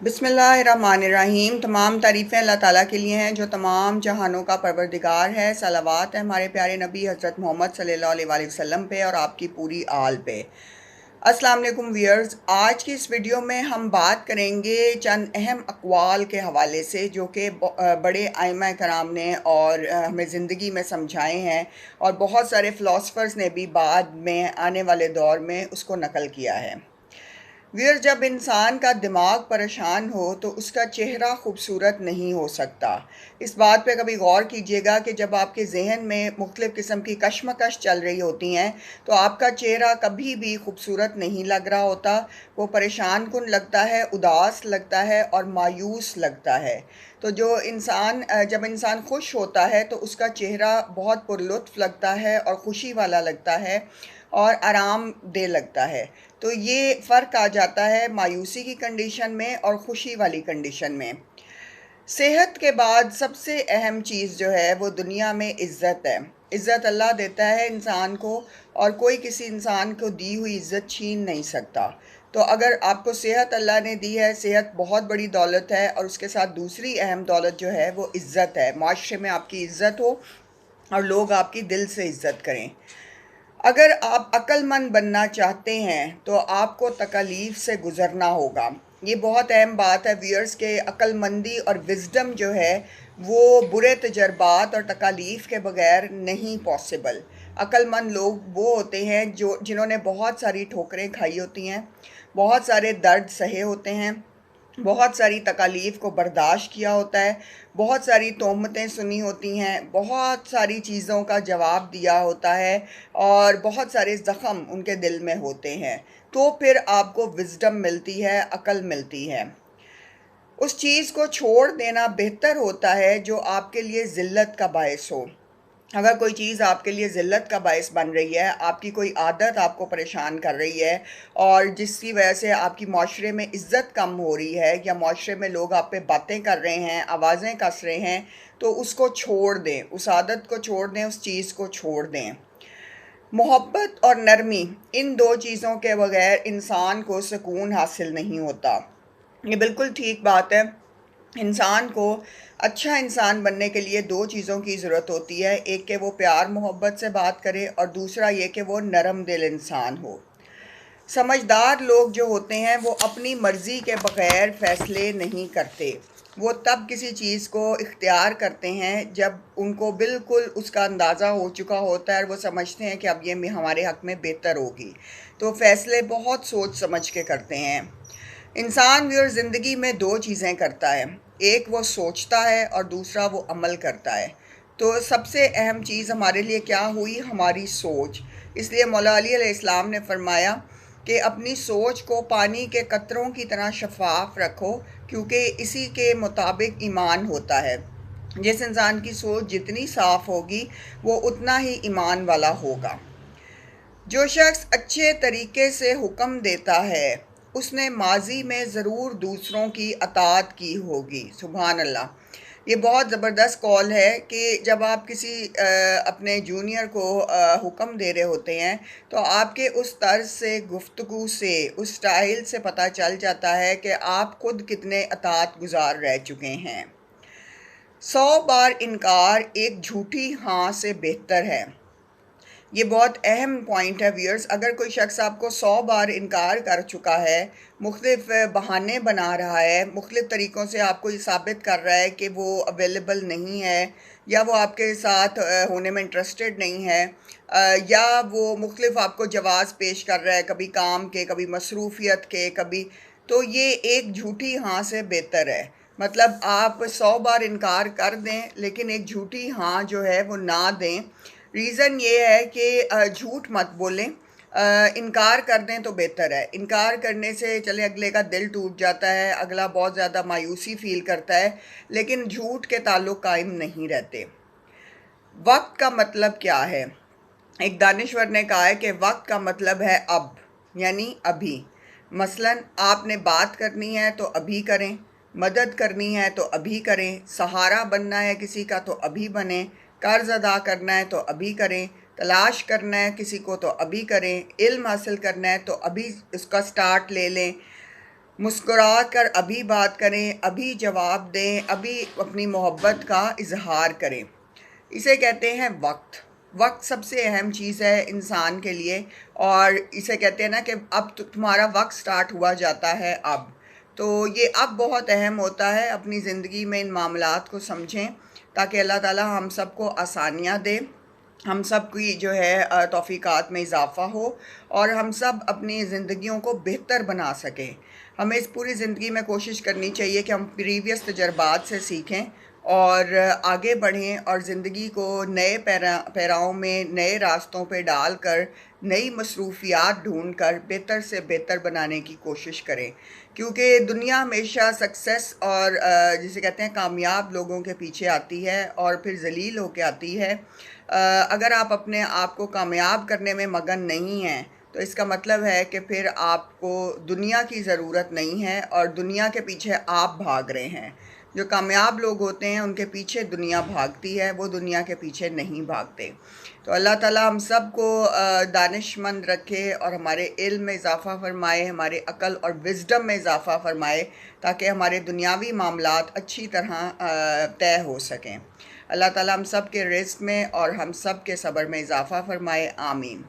बिस्मिल्लाहिर्रहमानिर्रहीम। तमाम तारीफ़ें अल्लाह ताला के लिए हैं जो तमाम जहानों का परवरदिगार है। सलावत है हमारे प्यारे नबी हज़रत मोहम्मद सल्लल्लाहु अलैहि वसल्लम पे और आपकी पूरी आल पे। अस्सलाम वालेकुम व्यूअर्स, आज की इस वीडियो में हम बात करेंगे चंद अहम अक़वाल के हवाले से जो कि बड़े आइमा कराम ने और हमें ज़िंदगी में समझाए हैं और बहुत सारे फ़िलासफ़र्स ने भी बाद में आने वाले दौर में उसको नकल किया है। व्यूअर, जब इंसान का दिमाग परेशान हो तो उसका चेहरा खूबसूरत नहीं हो सकता। इस बात पे कभी गौर कीजिएगा कि जब आपके जहन में मुख्तलिफ़ किस्म की कशमकश चल रही होती हैं तो आपका चेहरा कभी भी खूबसूरत नहीं लग रहा होता। वो परेशान कुन लगता है, उदास लगता है और मायूस लगता है। तो जब इंसान खुश होता है तो उसका चेहरा बहुत पुरलुत्फ़ लगता है और ख़ुशी वाला लगता है और आरामदेह लगता है। तो ये फ़र्क आ जाता है मायूसी की कंडीशन में और ख़ुशी वाली कंडीशन में। सेहत के बाद सबसे अहम चीज़ जो है वो दुनिया में इज़्ज़त है। इज़्ज़त अल्लाह देता है इंसान को और कोई किसी इंसान को दी हुई इज़्ज़त छीन नहीं सकता। तो अगर आपको सेहत अल्लाह ने दी है, सेहत बहुत बड़ी दौलत है और उसके साथ दूसरी अहम दौलत जो है वो इज़्ज़त है। माशरे में आपकी इज़्ज़त हो और लोग आपकी दिल से इज़्ज़त करें। अगर आप अक्लमंद बनना चाहते हैं तो आपको तकालीफ से गुज़रना होगा। ये बहुत अहम बात है व्यूअर्स के अक्लमंदी और विज़डम जो है वो बुरे तजर्बात और तकालीफ के बगैर नहीं पॉसिबल। अक्लमंद लोग वो होते हैं जिन्होंने बहुत सारी ठोकरें खाई होती हैं, बहुत सारे दर्द सहे होते हैं, बहुत सारी तकालीफ़ को बर्दाश्त किया होता है, बहुत सारी तोहमतें सुनी होती हैं, बहुत सारी चीज़ों का जवाब दिया होता है और बहुत सारे ज़ख़म उनके दिल में होते हैं। तो फिर आपको विज़डम मिलती है, अक़ल मिलती है। उस चीज़ को छोड़ देना बेहतर होता है जो आपके लिए ज़िल्लत का बायस हो। अगर कोई चीज़ आपके लिए ज़िल्लत का बायस बन रही है, आपकी कोई आदत आपको परेशान कर रही है और जिसकी वजह से आपकी माशरे में इज़्ज़त कम हो रही है या माशरे में लोग आप पे बातें कर रहे हैं, आवाज़ें कस रहे हैं, तो उसको छोड़ दें, उस आदत को छोड़ दें, उस चीज़ को छोड़ दें। मोहब्बत और नरमी, इन दो चीज़ों के बगैर इंसान को सुकून हासिल नहीं होता। ये बिल्कुल ठीक बात है। इंसान को अच्छा इंसान बनने के लिए दो चीज़ों की ज़रूरत होती है। एक कि वो प्यार मोहब्बत से बात करे और दूसरा ये कि वो नरम दिल इंसान हो। समझदार लोग जो होते हैं वो अपनी मर्ज़ी के बग़ैर फ़ैसले नहीं करते। वो तब किसी चीज़ को इख्तियार करते हैं जब उनको बिल्कुल उसका अंदाज़ा हो चुका होता है और वो समझते हैं कि अब ये हमारे हक़ में बेहतर होगी। तो फ़ैसले बहुत सोच समझ के करते हैं। इंसान भी और ज़िंदगी में दो चीज़ें करता है, एक वो सोचता है और दूसरा वो अमल करता है। तो सबसे अहम चीज़ हमारे लिए क्या हुई? हमारी सोच। इसलिए मौला अली अलैहिस्सलाम ने फरमाया कि अपनी सोच को पानी के कतरों की तरह शफ़ाफ़ रखो क्योंकि इसी के मुताबिक ईमान होता है। जिस इंसान की सोच जितनी साफ़ होगी वो उतना ही ईमान वाला होगा। जो शख्स अच्छे तरीके से हुक्म देता है उसने माजी में ज़रूर दूसरों की अताअत की होगी। सुभान अल्लाह। ये बहुत ज़बरदस्त कौल है कि जब आप किसी अपने जूनियर को हुक्म दे रहे होते हैं तो आपके उस तर्ज से, गुफ्तगू से, उस स्टाइल से पता चल जाता है कि आप खुद कितने अताअत गुज़ार रह चुके हैं। 100 बार इनकार एक झूठी हाँ से बेहतर है। ये बहुत अहम पॉइंट है व्यूअर्स। अगर कोई शख्स आपको 100 बार इनकार कर चुका है, मुख्तलिफ़ बहाने बना रहा है, मुख्तलिफ़ तरीक़ों से आपको ये साबित कर रहा है कि वो अवेलेबल नहीं है या वो आपके साथ होने में इंटरेस्टेड नहीं है, या वो मुख्तलिफ़ आपको जवाज़ पेश कर रहा है, कभी काम के, कभी मसरूफ़ियत के, कभी, तो ये एक झूठी हाँ से बेहतर है। मतलब आप 100 बार इनकार कर दें लेकिन एक झूठी हाँ जो है वो ना दें। रीज़न ये है कि झूठ मत बोलें, इनकार कर दें तो बेहतर है। इनकार करने से चले अगले का दिल टूट जाता है, अगला बहुत ज़्यादा मायूसी फ़ील करता है, लेकिन झूठ के ताल्लुक़ कायम नहीं रहते। वक्त का मतलब क्या है? एक दानिश्वर ने कहा है कि वक्त का मतलब है अब, यानी अभी। मसलन आपने बात करनी है तो अभी करें, मदद करनी है तो अभी करें, सहारा बनना है किसी का तो अभी बने, कर्ज अदा करना है तो अभी करें, तलाश करना है किसी को तो अभी करें, इल्म हासिल करना है तो अभी उसका स्टार्ट ले लें। मुस्कुरा कर अभी बात करें, अभी जवाब दें, अभी अपनी मोहब्बत का इजहार करें। इसे कहते हैं वक्त। वक्त सबसे अहम चीज़ है इंसान के लिए। और इसे कहते हैं ना कि अब तो तुम्हारा वक्त स्टार्ट हुआ जाता है अब। तो ये अब बहुत अहम होता है, अपनी ज़िंदगी में इन मामलात को समझें ताकि अल्लाह ताला हम सबको आसानियाँ दे, हम सब की जो है तौफ़ीक़ात में इजाफ़ा हो और हम सब अपनी ज़िंदगियों को बेहतर बना सकें। हमें इस पूरी ज़िंदगी में कोशिश करनी चाहिए कि हम प्रीवियस तजर्बात से सीखें और आगे बढ़ें और ज़िंदगी को नए पैराओं में, नए रास्तों पे डालकर, नई मसरूफ़ियात ढूँढ कर बेहतर से बेहतर बनाने की कोशिश करें। क्योंकि दुनिया हमेशा सक्सेस और जिसे कहते हैं कामयाब लोगों के पीछे आती है और फिर ज़लील होके आती है। अगर आप अपने आप को कामयाब करने में मगन नहीं हैं तो इसका मतलब है कि फिर आपको दुनिया की ज़रूरत नहीं है और दुनिया के पीछे आप भाग रहे हैं। जो कामयाब लोग होते हैं उनके पीछे दुनिया भागती है, वो दुनिया के पीछे नहीं भागते। तो अल्लाह ताला हम सब को दानिशमंद रखे और हमारे इल्म में इजाफ़ा फ़रमाए, हमारे अक़ल और विज़डम में इजाफ़ा फ़रमाए ताकि हमारे दुनियावी मामलात अच्छी तरह तय हो सकें। अल्लाह ताला हम सब के रिज़्क़ में और हम सब के सब्र में इजाफ़ा फ़रमाए। आमीन।